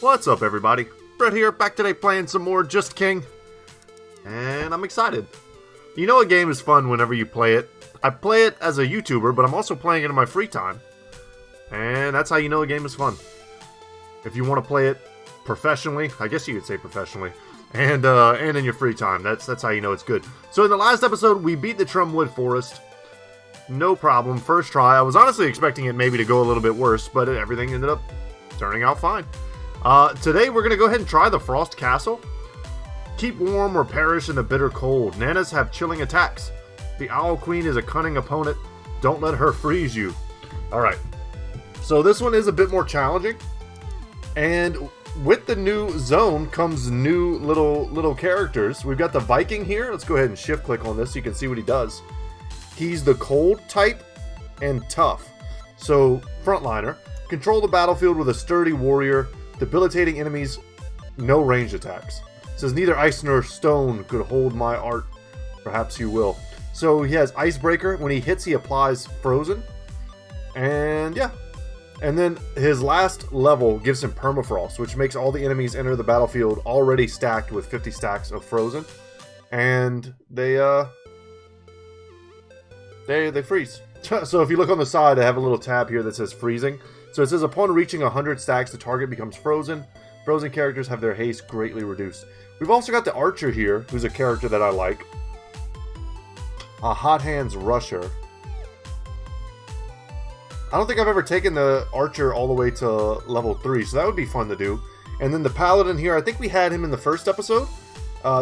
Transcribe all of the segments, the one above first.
What's up, everybody? Brett here, back today playing some more Just King. And I'm excited. You know a game is fun whenever you play it. I play it as a YouTuber, but I'm also playing it in my free time. And that's how you know a game is fun. If you want to play it professionally, I guess you could say professionally, and in your free time, that's how you know it's good. So in the last episode, we beat the Trumwood Forest. No problem, first try. I was honestly expecting it maybe to go a little bit worse, but everything ended up turning out fine. Today we're going to go ahead and try the Frost Castle. Keep warm or perish in the bitter cold. Nanas have chilling attacks. The Owl Queen is a cunning opponent. Don't let her freeze you. Alright, so this one is a bit more challenging. And with the new zone comes new little characters. We've got the Viking here. Let's go ahead and shift click on this so you can see what he does. He's the cold type and tough. So, frontliner. Control the battlefield with a sturdy warrior. Debilitating enemies. No range attacks. It says neither ice nor stone could hold my art. Perhaps you will. So he has Icebreaker. When he hits, he applies Frozen. And yeah. And then his last level gives him Permafrost, which makes all the enemies enter the battlefield already stacked with 50 stacks of Frozen. And they freeze. So if you look on the side, I have a little tab here that says freezing. So it says upon reaching 100 stacks, the target becomes frozen. Frozen characters have their haste greatly reduced. We've also got the Archer here, who's a character that I like. A Hot Hands Rusher. I don't think I've ever taken the Archer all the way to level 3, so that would be fun to do. And then the Paladin here, I think we had him in the first episode.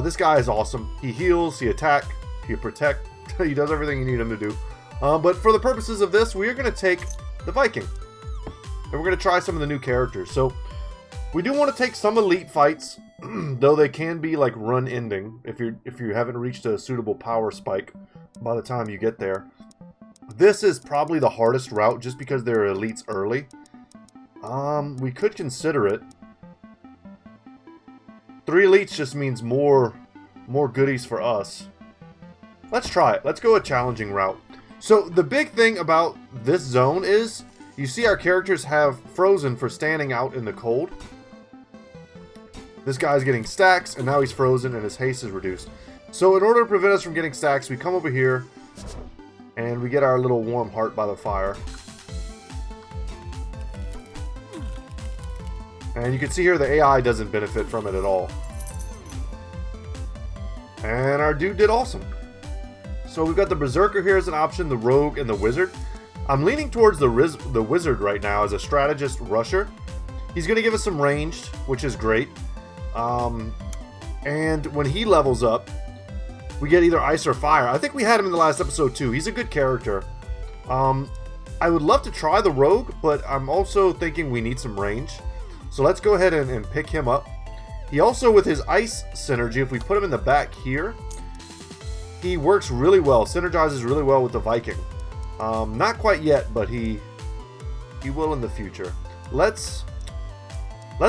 This guy is awesome. He heals, he attack, he protect. He does everything you need him to do. But for the purposes of this, we are going to take the Viking. And we're going to try some of the new characters. So, we do want to take some elite fights, though they can be like run ending if you haven't reached a suitable power spike by the time you get there. This is probably the hardest route just because there are elites early. We could consider it. 3 elites just means more goodies for us. Let's try it. Let's go a challenging route. So the big thing about this zone is you see our characters have Frozen for standing out in the cold. This guy's getting stacks, and now he's frozen, and his haste is reduced. So in order to prevent us from getting stacks, we come over here, and we get our little warm heart by the fire. And you can see here the AI doesn't benefit from it at all. And our dude did awesome. So we've got the Berserker here as an option, the Rogue, and the Wizard. I'm leaning towards the Wizard right now as a strategist rusher. He's going to give us some ranged, which is great. And when he levels up, we get either ice or fire. I think we had him in the last episode too. He's a good character. I would love to try the Rogue, but I'm also thinking we need some range. So let's go ahead and pick him up. He also, with his ice synergy, if we put him in the back here, he works really well, synergizes really well with the Viking. Not quite yet, but he will in the future. Let's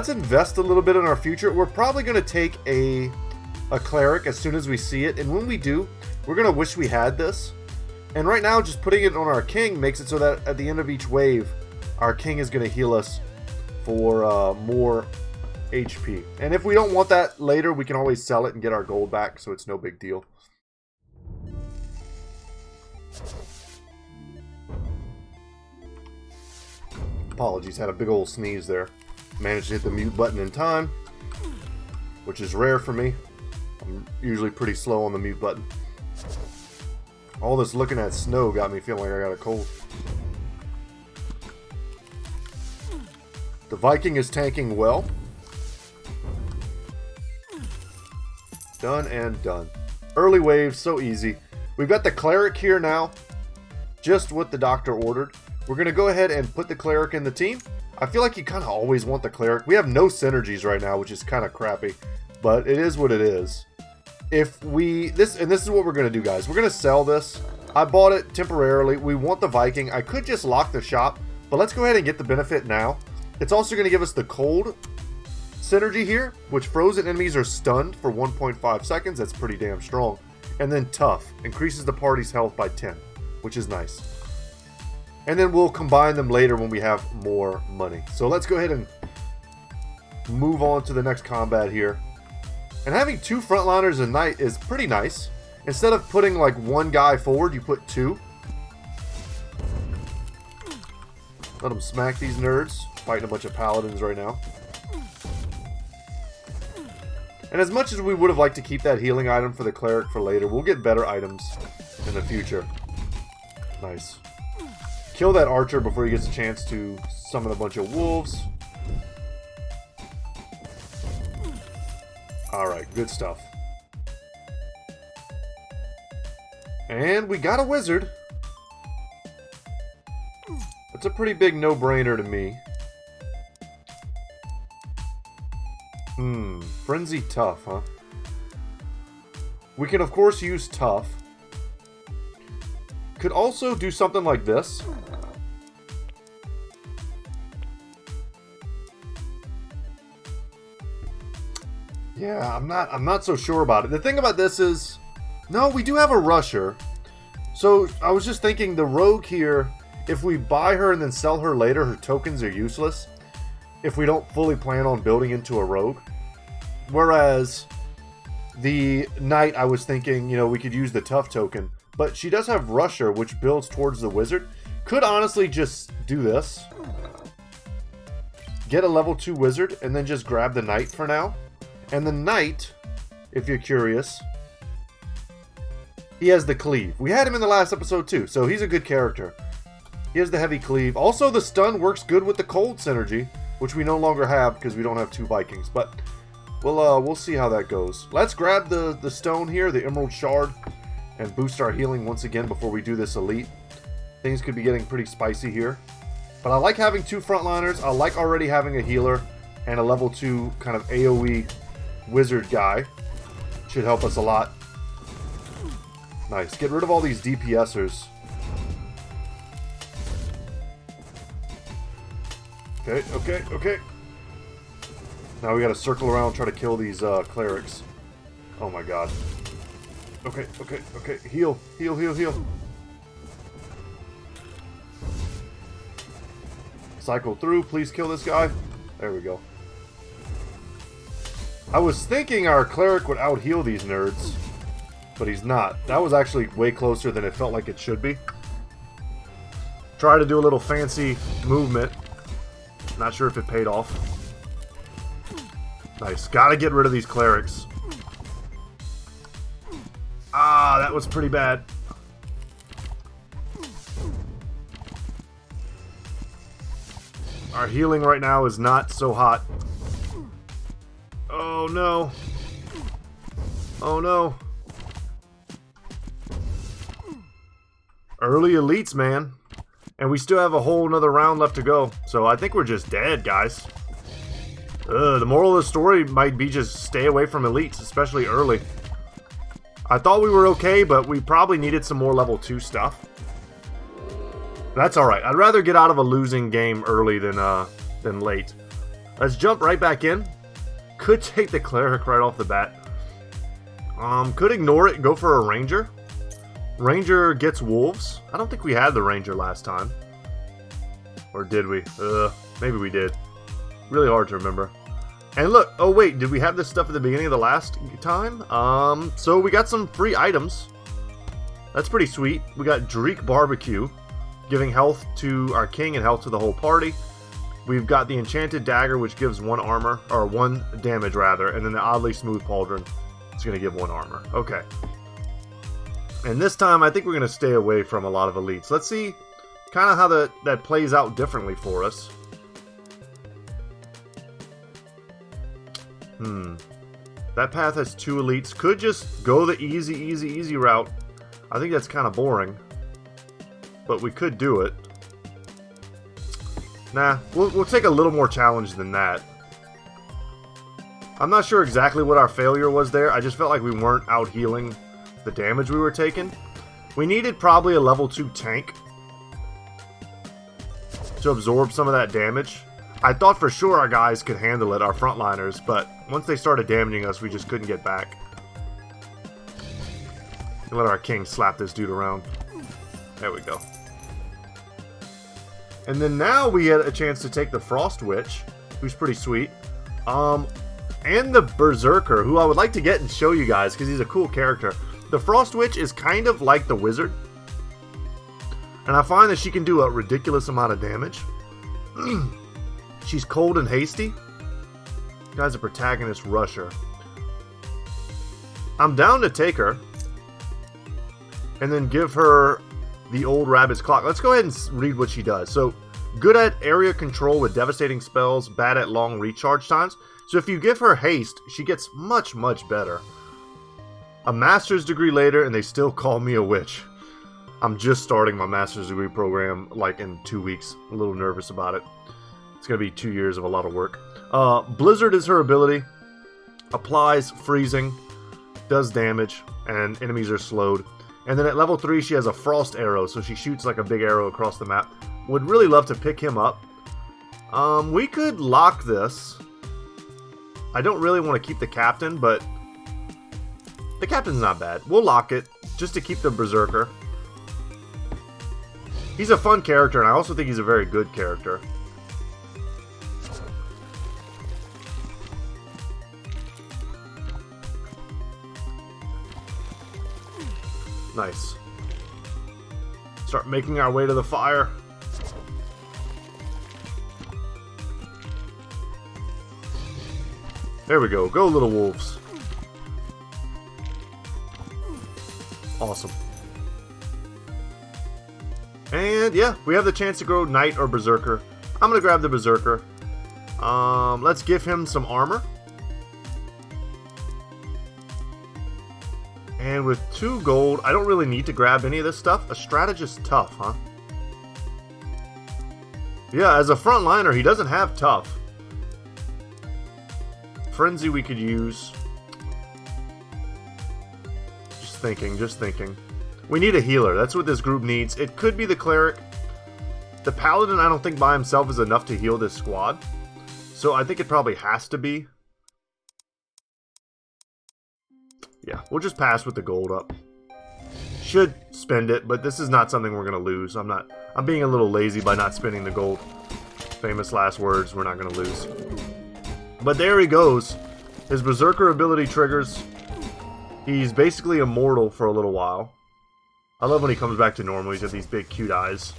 invest a little bit in our future. We're probably going to take a cleric as soon as we see it, and when we do, we're going to wish we had this. And right now, just putting it on our king makes it so that at the end of each wave, our king is going to heal us for more HP. And if we don't want that later, we can always sell it and get our gold back, so it's no big deal. Apologies, had a big old sneeze there. Managed to hit the mute button in time, which is rare for me. I'm usually pretty slow on the mute button. All this looking at snow got me feeling like I got a cold. The Viking is tanking well. Done and done. Early waves, so easy. We've got the Cleric here now. Just what the doctor ordered. We're going to go ahead and put the Cleric in the team. I feel like you kind of always want the Cleric. We have no synergies right now, which is kind of crappy. But it is what it is. If this is what we're going to do, guys. We're going to sell this. I bought it temporarily. We want the Viking. I could just lock the shop. But let's go ahead and get the benefit now. It's also going to give us the cold synergy here, which frozen enemies are stunned for 1.5 seconds. That's pretty damn strong. And then tough. Increases the party's health by 10, which is nice. And then we'll combine them later when we have more money. So let's go ahead and move on to the next combat here. And having 2 frontliners a knight is pretty nice. Instead of putting like 1 guy forward, you put 2. Let them smack these nerds. Fighting a bunch of paladins right now. And as much as we would have liked to keep that healing item for the cleric for later, we'll get better items in the future. Nice. Kill that archer before he gets a chance to summon a bunch of wolves. Alright, good stuff. And we got a wizard. That's a pretty big no-brainer to me. Frenzy tough, huh? We can, of course, use tough. Could also do something like this. Yeah, I'm not so sure about it. The thing about this is, no, we do have a rusher. So I was just thinking the rogue here, if we buy her and then sell her later, her tokens are useless if we don't fully plan on building into a rogue. Whereas the knight, I was thinking, you know, we could use the tough token, but she does have rusher, which builds towards the wizard. Could honestly just do this. Get a level 2 wizard and then just grab the knight for now. And the knight, if you're curious, he has the cleave. We had him in the last episode too, so he's a good character. He has the heavy cleave. Also, the stun works good with the cold synergy, which we no longer have because we don't have 2 Vikings. But we'll see how that goes. Let's grab the stone here, the emerald shard, and boost our healing once again before we do this elite. Things could be getting pretty spicy here. But I like having 2 frontliners. I like already having a healer and a level 2 kind of AoE wizard guy. Should help us a lot. Nice. Get rid of all these DPSers. Okay. Now we gotta circle around and try to kill these clerics. Oh my god. Okay. Heal. Cycle through. Please kill this guy. There we go. I was thinking our cleric would out-heal these nerds, but he's not. That was actually way closer than it felt like it should be. Try to do a little fancy movement. Not sure if it paid off. Nice. Gotta get rid of these clerics. Ah, that was pretty bad. Our healing right now is not so hot. Oh no. Oh no. Early elites, man. And we still have a whole nother round left to go. So I think we're just dead, guys. The moral of the story might be just stay away from elites, especially early. I thought we were okay, but we probably needed some more level 2 stuff. That's alright. I'd rather get out of a losing game early than late. Let's jump right back in. Could take the cleric right off the bat. Could ignore it and go for a ranger. Ranger gets wolves. I don't think we had the ranger last time. Or did we? Maybe we did. Really hard to remember. And look, oh wait, did we have this stuff at the beginning of the last time? So we got some free items. That's pretty sweet. We got Dreek Barbecue, giving health to our king and health to the whole party. We've got the Enchanted Dagger, which gives 1 armor, or 1 damage rather, and then the Oddly Smooth Pauldron is going to give 1 armor. Okay. And this time, I think we're going to stay away from a lot of elites. Let's see kind of how that plays out differently for us. That path has 2 elites. Could just go the easy route. I think that's kind of boring. But we could do it. Nah, we'll take a little more challenge than that. I'm not sure exactly what our failure was there. I just felt like we weren't out healing the damage we were taking. We needed probably a level 2 tank to absorb some of that damage. I thought for sure our guys could handle it, our frontliners, but once they started damaging us, we just couldn't get back. Let our king slap this dude around. There we go. And then now we had a chance to take the Frost Witch, who's pretty sweet. And the Berserker, who I would like to get and show you guys because he's a cool character. The Frost Witch is kind of like the Wizard, and I find that she can do a ridiculous amount of damage. She's cold and hasty. Guy's a protagonist rusher. I'm down to take her and then give her the old Rabbit's Clock. Let's go ahead and read what she does. So, good at area control with devastating spells, bad at long recharge times. So if you give her haste, she gets much, much better. A master's degree later, and they still call me a witch. I'm just starting my master's degree program, like, in 2 weeks. A little nervous about it. It's going to be 2 years of a lot of work. Blizzard is her ability. Applies freezing. Does damage. And enemies are slowed. And then at level 3, she has a frost arrow. So she shoots like a big arrow across the map. Would really love to pick him up. We could lock this. I don't really want to keep the captain, but the captain's not bad. We'll lock it just to keep the Berserker. He's a fun character, and I also think he's a very good character. Nice. Start making our way to the fire. There we go. Go, little wolves. Awesome. And yeah, we have the chance to grow Knight or Berserker. I'm going to grab the Berserker. Let's give him some armor. And with 2 gold, I don't really need to grab any of this stuff. A strategist tough, huh? Yeah, as a frontliner, he doesn't have tough. Frenzy we could use. Just thinking. We need a healer. That's what this group needs. It could be the cleric. The paladin, I don't think by himself is enough to heal this squad. So I think it probably has to be. Yeah, we'll just pass with the gold up. Should spend it, but this is not something we're going to lose. I'm being a little lazy by not spending the gold. Famous last words, we're not going to lose. But there he goes. His Berserker ability triggers. He's basically immortal for a little while. I love when he comes back to normal. He's got these big cute eyes.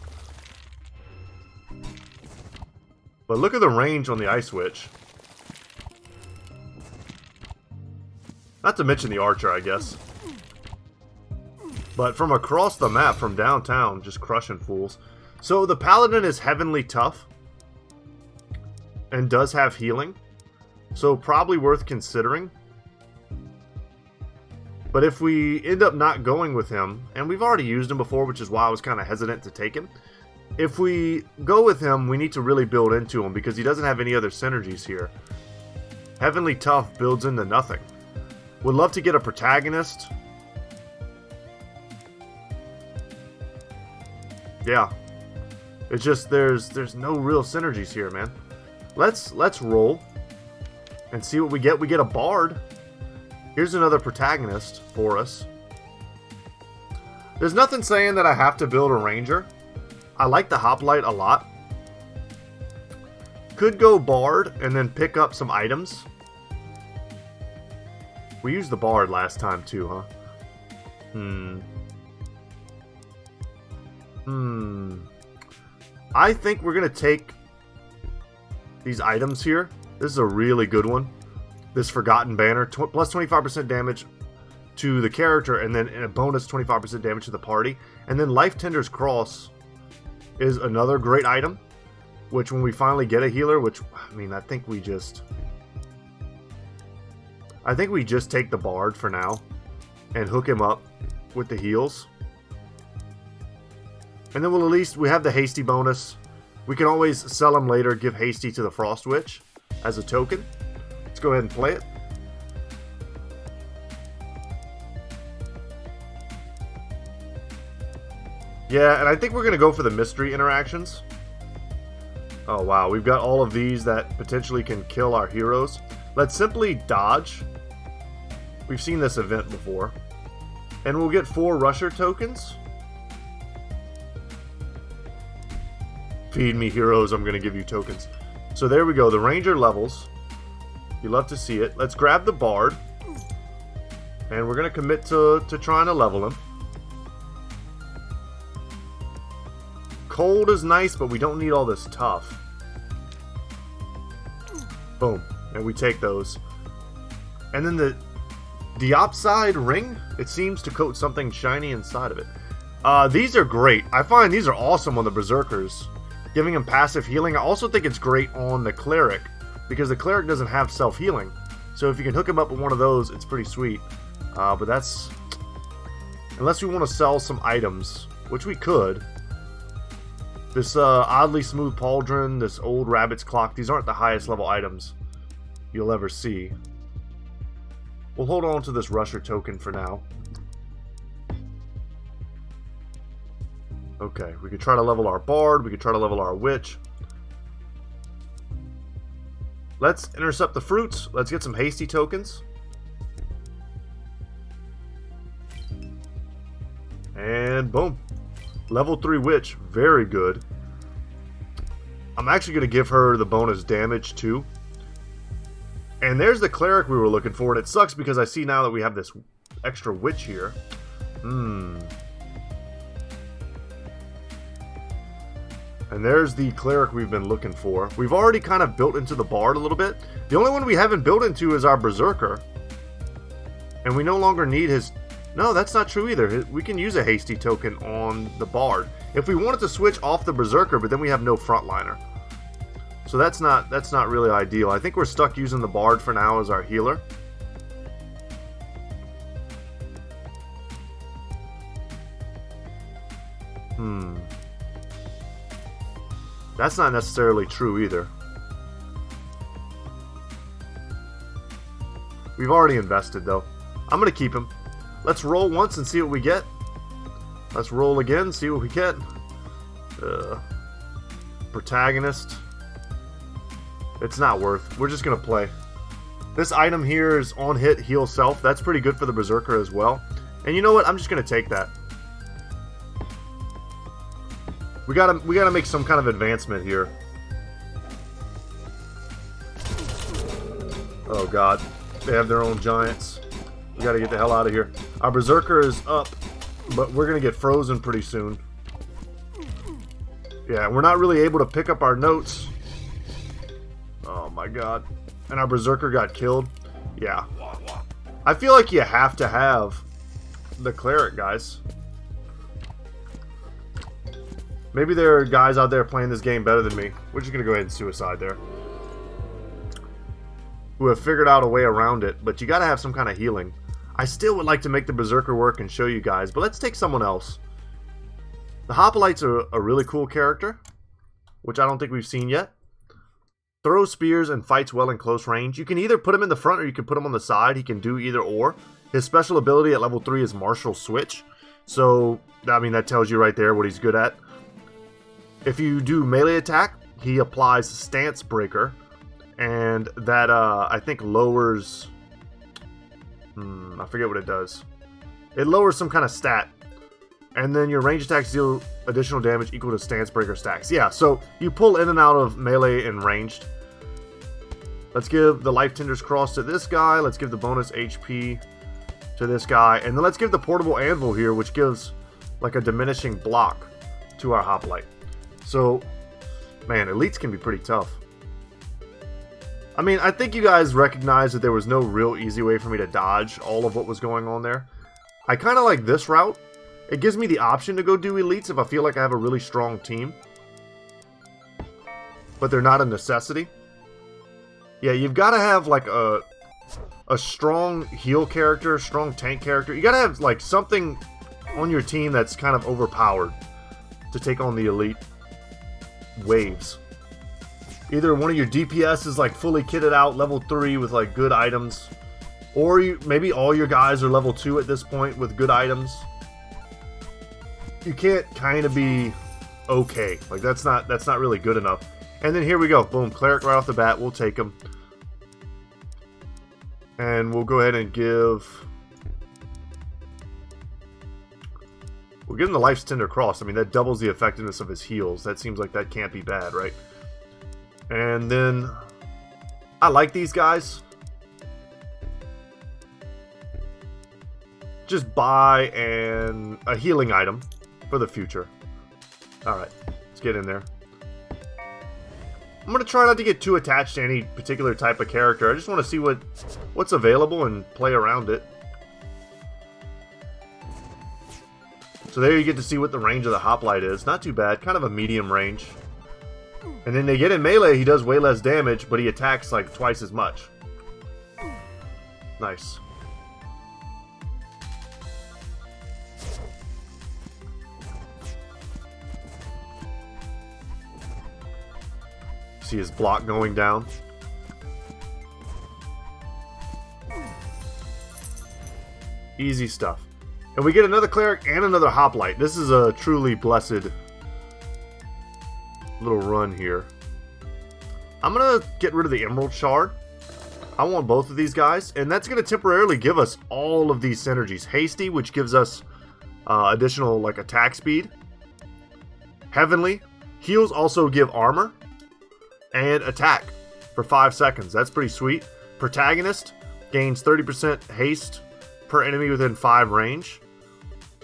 But look at the range on the Ice Witch. Not to mention the Archer, I guess. But from across the map, from downtown, just crushing fools. So the Paladin is heavenly tough. And does have healing. So probably worth considering. But if we end up not going with him, and we've already used him before, which is why I was kind of hesitant to take him. If we go with him, we need to really build into him because he doesn't have any other synergies here. Heavenly Tough builds into nothing. Would love to get a protagonist. Yeah. It's just there's no real synergies here, man. Let's roll and see what we get. We get a bard. Here's another protagonist for us. There's nothing saying that I have to build a ranger. I like the Hoplite a lot. Could go bard and then pick up some items. We used the bard last time too, huh? I think we're going to take these items here. This is a really good one. This Forgotten Banner, plus 25% damage to the character, and then a bonus 25% damage to the party. And then Life Tender's Cross is another great item, which when we finally get a healer, which, I mean, I think we just take the Bard for now and hook him up with the heals. And then we'll at least, we have the Hasty bonus. We can always sell him later, give Hasty to the Frost Witch as a token. Let's go ahead and play it. Yeah, and I think we're going to go for the mystery interactions. Oh wow, we've got all of these that potentially can kill our heroes. Let's simply dodge. We've seen this event before. And we'll get 4 Rusher tokens. Feed me heroes, I'm going to give you tokens. So there we go, the Ranger levels. You love to see it. Let's grab the Bard. And we're going to commit to trying to level him. Cold is nice, but we don't need all this tough. Boom. And we take those. And then the Diopside ring, it seems to coat something shiny inside of it. These are great. I find these are awesome on the Berserkers. Giving them passive healing. I also think it's great on the Cleric, because the Cleric doesn't have self-healing. So if you can hook him up with one of those, it's pretty sweet. But that's... Unless we want to sell some items, which we could. This oddly smooth pauldron, this old rabbit's clock, these aren't the highest level items you'll ever see. We'll hold on to this Rusher token for now. Okay, we could try to level our Bard, we could try to level our Witch. Let's intercept the fruits, let's get some hasty tokens. And boom. Level 3 Witch, very good. I'm actually going to give her the bonus damage too. And there's the Cleric we were looking for, and it sucks because I see now that we have this extra Witch here. And there's the Cleric we've been looking for. We've already kind of built into the Bard a little bit. The only one we haven't built into is our Berserker. And we no longer need his... No, that's not true either. We can use a hasty token on the Bard. If we wanted to switch off the Berserker, but then we have no frontliner. So that's not really ideal. I think we're stuck using the Bard for now as our healer. That's not necessarily true either. We've already invested though. I'm going to keep him. Let's roll once and see what we get. Let's roll again, see what we get. Protagonist. It's not worth. We're just going to play. This item here is on hit, heal self. That's pretty good for the Berserker as well. And you know what? I'm just going to take that. We gotta make some kind of advancement here. Oh god. They have their own giants. We gotta get the hell out of here. Our Berserker is up, but we're gonna get frozen pretty soon. Yeah, we're not really able to pick up our notes. Oh my god. And our Berserker got killed. Yeah. I feel like you have to have the Cleric, guys. Maybe there are guys out there playing this game better than me. We're just going to go ahead and suicide there. Who have figured out a way around it, but you got to have some kind of healing. I still would like to make the Berserker work and show you guys, but let's take someone else. The Hoplites are a really cool character, which I don't think we've seen yet. Throws spears and fights well in close range. You can either put him in the front or you can put him on the side. He can do either or. His special ability at level 3 is Martial Switch. So, I mean, that tells you right there what he's good at. If you do melee attack, he applies Stance Breaker, and that, I think, lowers... I forget what it does. It lowers some kind of stat, and then your range attacks deal additional damage equal to Stance Breaker stacks. Yeah, so you pull in and out of melee and ranged. Let's give the Life Tender's Cross to this guy. Let's give the bonus HP to this guy, and then let's give the Portable Anvil here, which gives, like, a diminishing block to our Hoplite. So, man, elites can be pretty tough. I mean, I think you guys recognize that there was no real easy way for me to dodge all of what was going on there. I kind of like this route. It gives me the option to go do elites if I feel like I have a really strong team. But they're not a necessity. Yeah, you've got to have like a strong heal character, strong tank character. You got to have like something on your team that's kind of overpowered to take on the elite waves. Either one of your DPS is like fully kitted out, level 3 with like good items, or maybe all your guys are level 2 at this point with good items. You can't kind of be okay. Like that's not really good enough. And then here we go, boom, Cleric right off the bat. We'll take him, and we'll go ahead and give. We'll give him the Life's Tender Cross. I mean, that doubles the effectiveness of his heals. That seems like that can't be bad, right? And then, I like these guys. just buy a healing item for the future. Alright, let's get in there. I'm going to try not to get too attached to any particular type of character. I just want to see what's available and play around it. So there you get to see what the range of the Hoplite is. Not too bad, kind of a medium range. And then they get in melee, he does way less damage, but he attacks like twice as much. Nice. See his block going down. Easy stuff. And we get another cleric and another Hoplite. This is a truly blessed little run here. I'm going to get rid of the Emerald Shard. I want both of these guys. And that's going to temporarily give us all of these synergies. Hasty, which gives us additional like attack speed. Heavenly. Heals also give armor. And attack for 5 seconds. That's pretty sweet. Protagonist gains 30% haste per enemy within 5 range.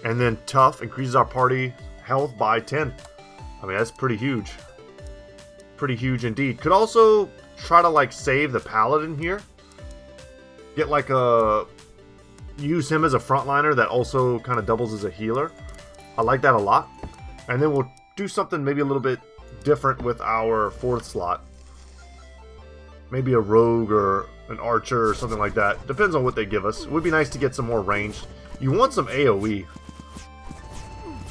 And then Tough increases our party health by 10. I mean, that's pretty huge. Pretty huge indeed. Could also try to like save the Paladin here. Get like use him as a frontliner that also kind of doubles as a healer. I like that a lot. And then we'll do something maybe a little bit different with our 4th slot. Maybe a rogue or an archer or something like that. Depends on what they give us. It would be nice to get some more range. You want some AoE.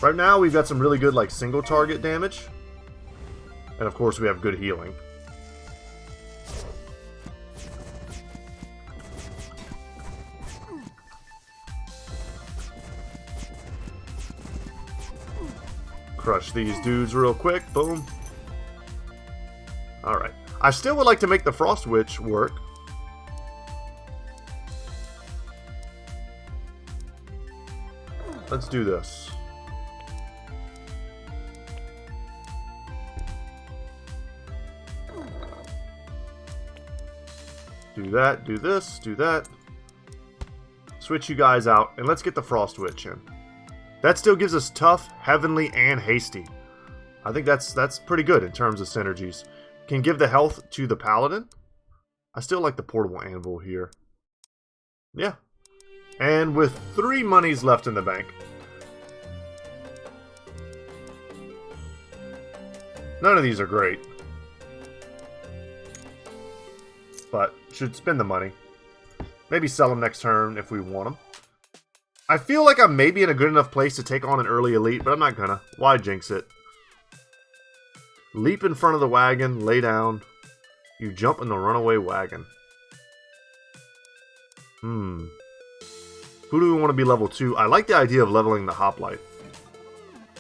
Right now we've got some really good like single target damage. And of course we have good healing. Crush these dudes real quick. Boom. Alright. I still would like to make the Frost Witch work. Let's do this. Do that, do this, do that. Switch you guys out, and let's get the Frost Witch in. That still gives us Tough, Heavenly, and Hasty. I think that's pretty good in terms of synergies. Can give the health to the Paladin. I still like the Portable Anvil here. Yeah. And with 3 monies left in the bank. None of these are great. But should spend the money. Maybe sell them next turn if we want them. I feel like I'm maybe in a good enough place to take on an early elite, but I'm not gonna. Why jinx it? Leap in front of the wagon, lay down. You jump in the runaway wagon. Who do we want to be level 2? I like the idea of leveling the Hoplite.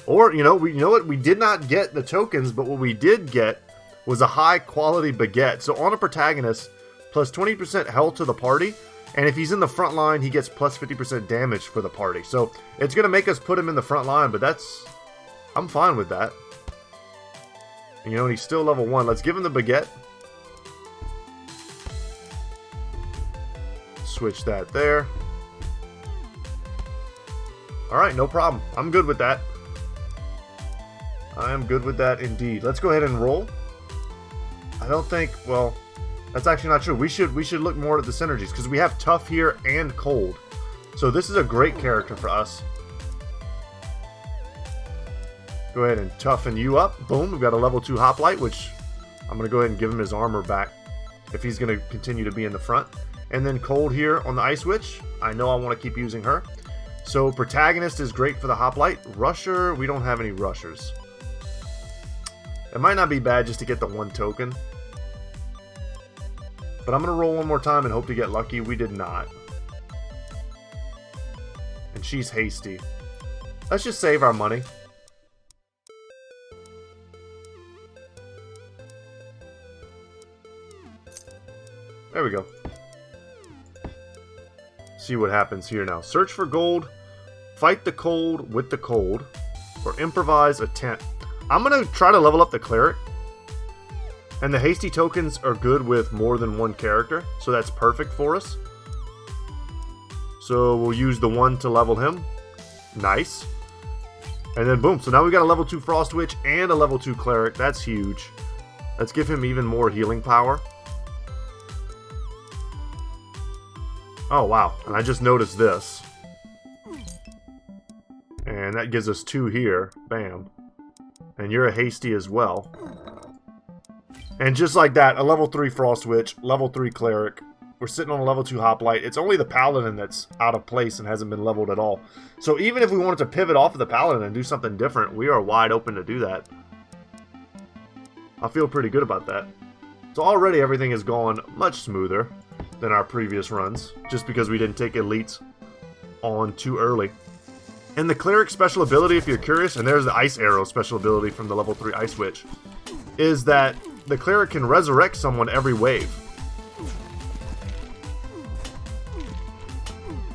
Or, you know what? We did not get the tokens, but what we did get was a high quality baguette. So on a protagonist, plus 20% health to the party. And if he's in the front line, he gets plus 50% damage for the party. So it's going to make us put him in the front line, but I'm fine with that. And, and he's still level 1. Let's give him the baguette. Switch that there. Alright, no problem. I'm good with that. I am good with that indeed. Let's go ahead and roll. I don't think, well, that's actually not true. We should look more at the synergies because we have Tough here and Cold. So this is a great character for us. Go ahead and toughen you up. Boom, we've got a level 2 Hoplite, which I'm going to go ahead and give him his armor back if he's going to continue to be in the front. And then Cold here on the Ice Witch. I know I want to keep using her. So Protagonist is great for the Hoplite. Rusher, we don't have any Rushers. It might not be bad just to get the 1 token. But I'm going to roll one more time and hope to get lucky. We did not. And she's hasty. Let's just save our money. There we go. See what happens here now. Search for gold. Fight the cold with the cold. Or improvise a tent. I'm going to try to level up the cleric. And the hasty tokens are good with more than 1 character. So that's perfect for us. So we'll use the 1 to level him. Nice. And then boom. So now we got a level 2 Frost Witch and a level 2 Cleric. That's huge. Let's give him even more healing power. Oh, wow. And I just noticed this. And that gives us 2 here. Bam. And you're a hasty as well. And just like that, a level 3 Frost Witch, level 3 Cleric. We're sitting on a level 2 Hoplite. It's only the Paladin that's out of place and hasn't been leveled at all. So even if we wanted to pivot off of the Paladin and do something different, we are wide open to do that. I feel pretty good about that. So already everything has gone much smoother than our previous runs, just because we didn't take elites on too early. And the Cleric special ability, if you're curious, and there's the Ice Arrow special ability from the level 3 Ice Witch, is that the Cleric can resurrect someone every wave.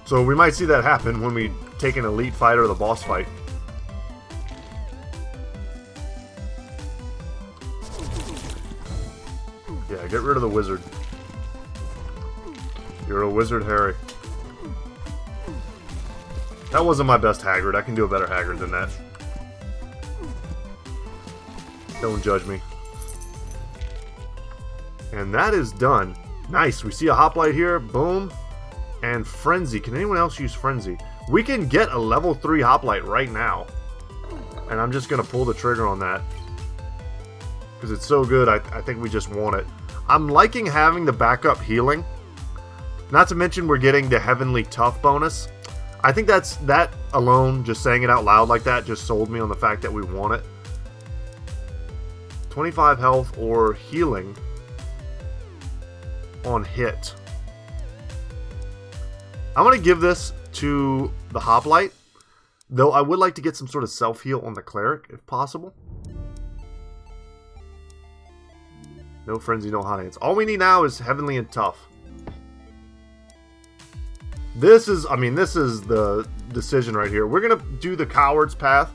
So we might see that happen when we take an elite fight or the boss fight. Yeah, get rid of the wizard. You're a wizard, Harry. That wasn't my best Haggard. I can do a better Haggard than that. Don't judge me. And that is done. Nice. We see a Hoplite here. Boom. And Frenzy. Can anyone else use Frenzy? We can get a level 3 Hoplite right now. And I'm just going to pull the trigger on that. Because it's so good, I think we just want it. I'm liking having the backup healing. Not to mention we're getting the Heavenly Tough bonus. I think that alone, just saying it out loud like that, just sold me on the fact that we want it. 25 health or healing on hit. I'm going to give this to the Hoplite, though I would like to get some sort of self-heal on the Cleric, if possible. No Frenzy, no Hot Hands. All we need now is Heavenly and Tough. This is the decision right here. We're going to do the Coward's Path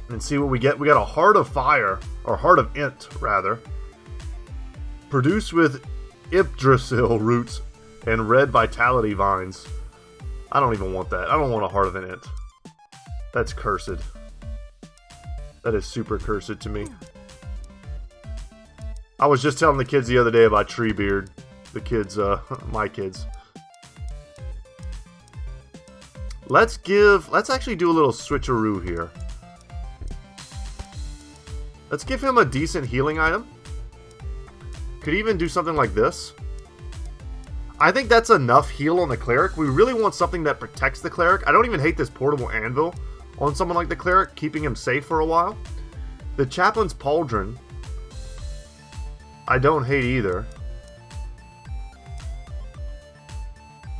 and see what we get. We got a Heart of Fire, or Heart of Int, rather. Produced with Yggdrasil roots and red vitality vines. I don't even want that. I don't want a Heart of an Int. That's cursed. That is super cursed to me. I was just telling the kids the other day about Treebeard. The kids, my kids. Let's actually do a little switcheroo here. Let's give him a decent healing item. Could even do something like this. I think that's enough heal on the Cleric. We really want something that protects the Cleric. I don't even hate this portable anvil on someone like the Cleric, keeping him safe for a while. The Chaplain's Pauldron, I don't hate either.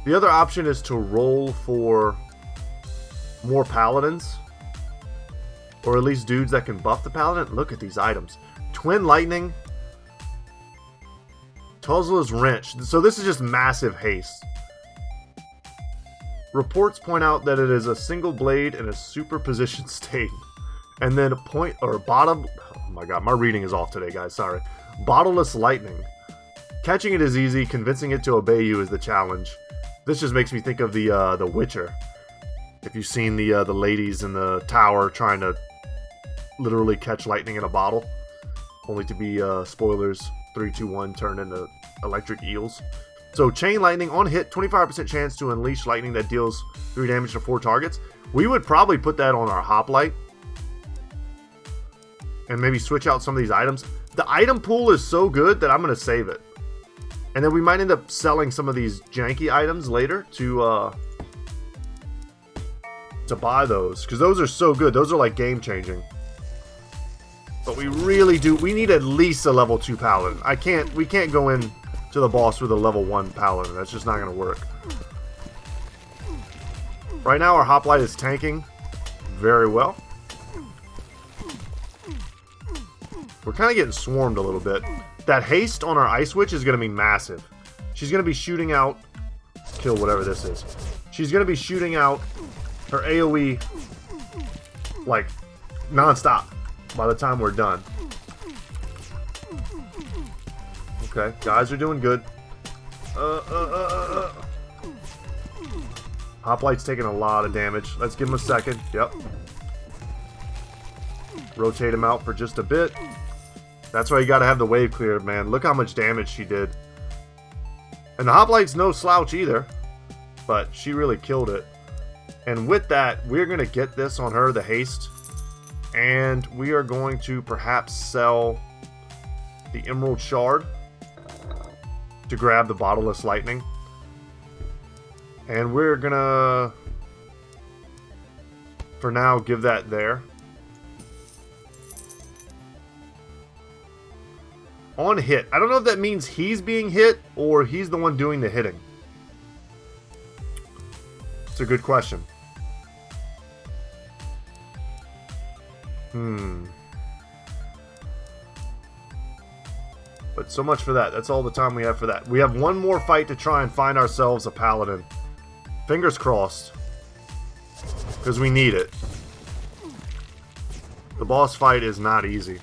The other option is to roll for more Paladins. Or at least dudes that can buff the Paladin. Look at these items. Twin Lightning. Tuzzler's Wrench. So this is just massive haste. Reports point out that it is a single blade in a superposition state. And then bottom... Oh my god, my reading is off today, guys. Sorry. Bottleless Lightning. Catching it is easy. Convincing it to obey you is the challenge. This just makes me think of the Witcher. If you've seen the ladies in the tower trying to literally catch lightning in a bottle, only to be spoilers 3, 2, 1 turned into electric eels. So Chain Lightning on hit, 25% chance to unleash lightning that deals 3 damage to 4 targets. We would probably put that on our Hoplite and maybe switch out some of these items. The item pool is so good that I'm going to save it. And then we might end up selling some of these janky items later to buy those, because those are so good. Those are like game changing. But we really do. We need at least a level 2 Paladin. We can't go in to the boss with a level 1 Paladin. That's just not going to work. Right now our Hoplite is tanking very well. We're kind of getting swarmed a little bit. That haste on our Ice Witch is going to be massive. She's going to be shooting out... Kill whatever this is. She's going to be shooting out her AoE like non-stop by the time we're done. Okay, guys are doing good. Hoplite's taking a lot of damage. Let's give him a second. Yep. Rotate him out for just a bit. That's why you gotta have the wave cleared, man. Look how much damage she did. And the Hoplite's no slouch either. But she really killed it. And with that, we're gonna get this on her, the haste. And we are going to perhaps sell the Emerald Shard to grab the Bottleless Lightning. And we're gonna, for now, give that there. On hit. I don't know if that means he's being hit or he's the one doing the hitting. It's a good question. But so much for that. That's all the time we have for that. We have one more fight to try and find ourselves a paladin. Fingers crossed. Because we need it. The boss fight is not easy.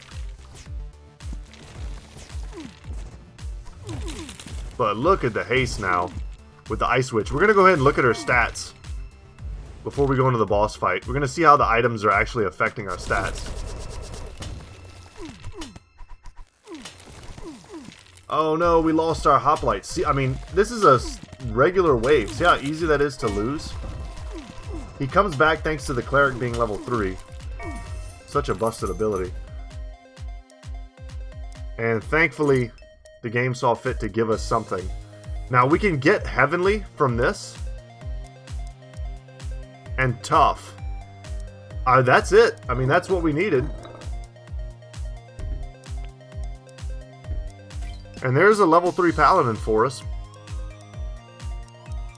But look at the haste now with the Ice Witch. We're going to go ahead and look at her stats before we go into the boss fight. We're going to see how the items are actually affecting our stats. Oh no, we lost our Hoplites. See, I mean, this is a regular wave. See how easy that is to lose? He comes back thanks to the Cleric being level 3. Such a busted ability. And thankfully, the game saw fit to give us something. Now, we can get Heavenly from this. And Tough. That's it. I mean, that's what we needed. And there's a level 3 Paladin for us.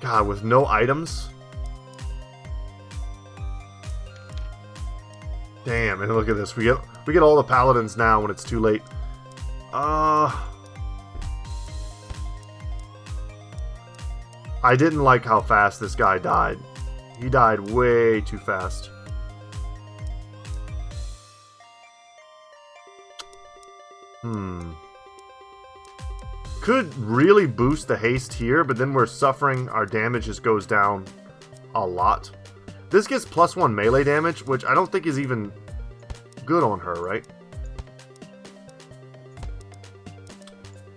God, with no items. Damn, and look at this. We get all the Paladins now when it's too late. I didn't like how fast this guy died. He died way too fast. Could really boost the haste here, but then we're suffering. Our damage just goes down a lot. This gets +1 melee damage, which I don't think is even good on her, right?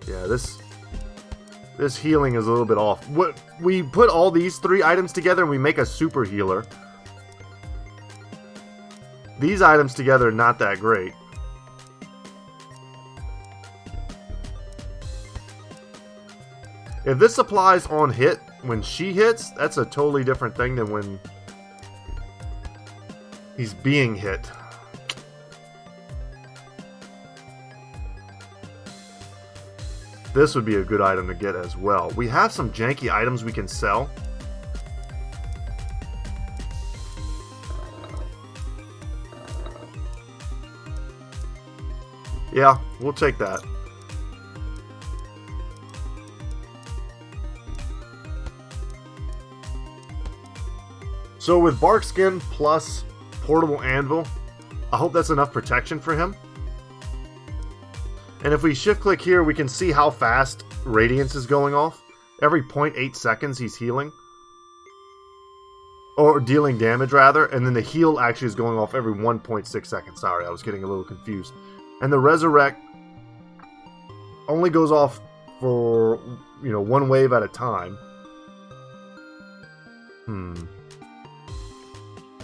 Yeah, this healing is a little bit off. We put all these 3 items together and we make a super healer. These items together are not that great. If this applies on hit, when she hits, that's a totally different thing than when he's being hit. This would be a good item to get as well. We have some janky items we can sell. Yeah, we'll take that. So with Bark Skin plus Portable Anvil, I hope that's enough protection for him. And if we shift click here, we can see how fast Radiance is going off. Every 0.8 seconds he's healing. Or dealing damage rather, and then the heal actually is going off every 1.6 seconds. Sorry, I was getting a little confused. And the Resurrect only goes off for, you know, 1 wave at a time.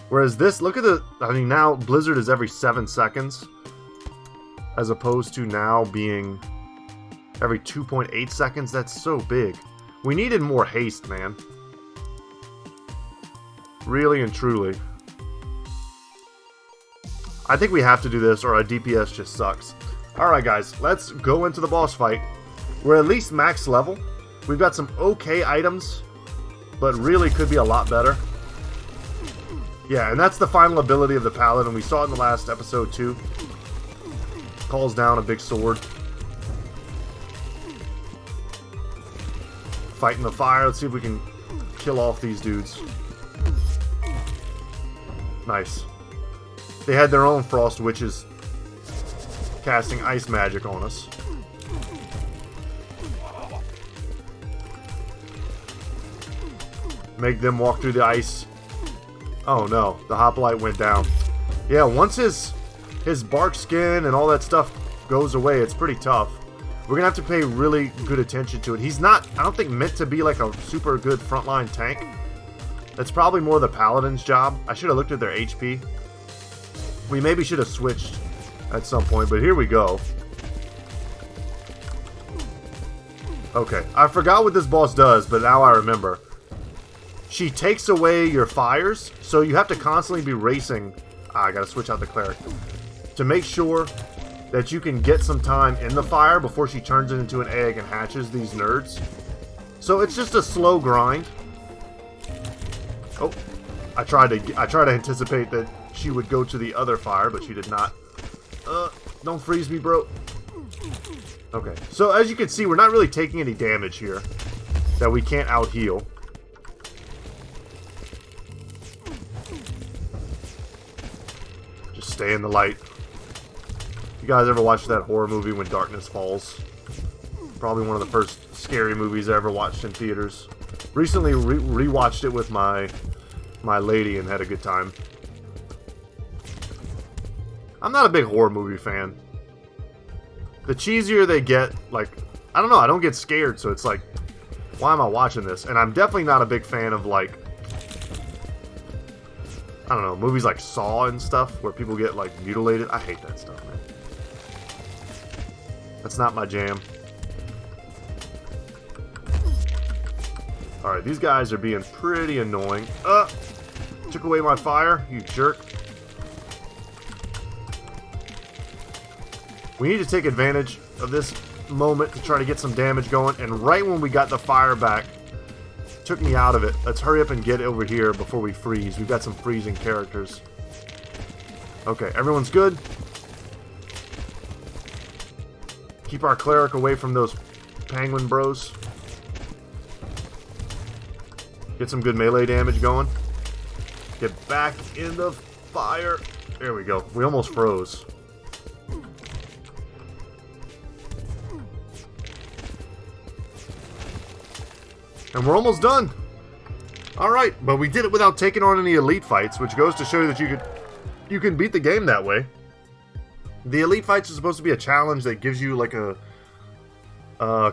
Whereas this, look at the, I mean, now Blizzard is every 7 seconds. As opposed to now being every 2.8 seconds. That's so big. We needed more haste, man. Really and truly. I think we have to do this or our DPS just sucks. Alright guys, let's go into the boss fight. We're at least max level. We've got some okay items, but really could be a lot better. Yeah, and that's the final ability of the Paladin. We saw it in the last episode too. Calls down a big sword. Fighting the fire. Let's see if we can kill off these dudes. Nice. They had their own Frost Witches casting ice magic on us. make them walk through the ice. Oh no, the hoplite went down. Yeah, once his bark skin and all that stuff goes away, it's pretty tough. We're gonna have to pay really good attention to it. He's not, I don't think, meant to be like a super good frontline tank. That's probably more the paladin's job. I should have looked at their HP. We maybe should have switched at some point, but here we go. Okay, I forgot what this boss does, but now I remember. She takes away your fires, so you have to constantly be racing. I gotta switch out the cleric. To make sure that you can get some time in the fire before she turns it into an egg and hatches these nerds. So it's just a slow grind. Oh, I tried to anticipate that she would go to the other fire, but she did not. Don't freeze me, bro. Okay, so as you can see, we're not really taking any damage here that we can't out-heal. Just stay in the light. You guys ever watched that horror movie When Darkness Falls? Probably one of the first scary movies I ever watched in theaters. Recently rewatched it with my lady and had a good time. I'm not a big horror movie fan. The cheesier they get, like, I don't know, I don't get scared, so it's like, why am I watching this? And I'm definitely not a big fan of, like, I don't know, movies like Saw and stuff, where people get, like, mutilated. I hate that stuff, man. That's not my jam. Alright, these guys are being pretty annoying. Took away my fire, you jerk. We need to take advantage of this moment to try to get some damage going, and right when we got the fire back, took me out of it. Let's hurry up and get over here before we freeze. We've got some freezing characters. Okay, everyone's good. Keep our cleric away from those penguin bros. Get some good melee damage going. Get back in the fire. There we go. We almost froze. And we're almost done. Alright, but we did it without taking on any elite fights, which goes to show you that you can beat the game that way. The elite fights are supposed to be a challenge that gives you like a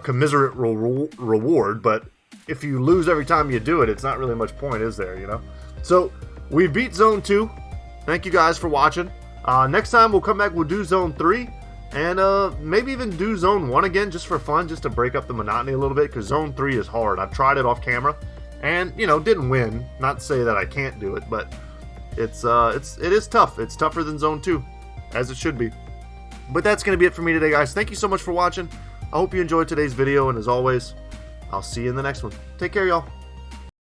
commiserate reward, but if you lose every time you do it, it's not really much point, is there, you know? So, we beat Zone 2. Thank you guys for watching. Next time we'll come back, we'll do Zone 3. And maybe even do Zone 1 again, just for fun, just to break up the monotony a little bit, because Zone 3 is hard. I've tried it off camera, and, you know, didn't win. Not to say that I can't do it, but it is tough. It's tougher than Zone 2, as it should be. But that's going to be it for me today, guys. Thank you so much for watching. I hope you enjoyed today's video, and as always, I'll see you in the next one. Take care, y'all.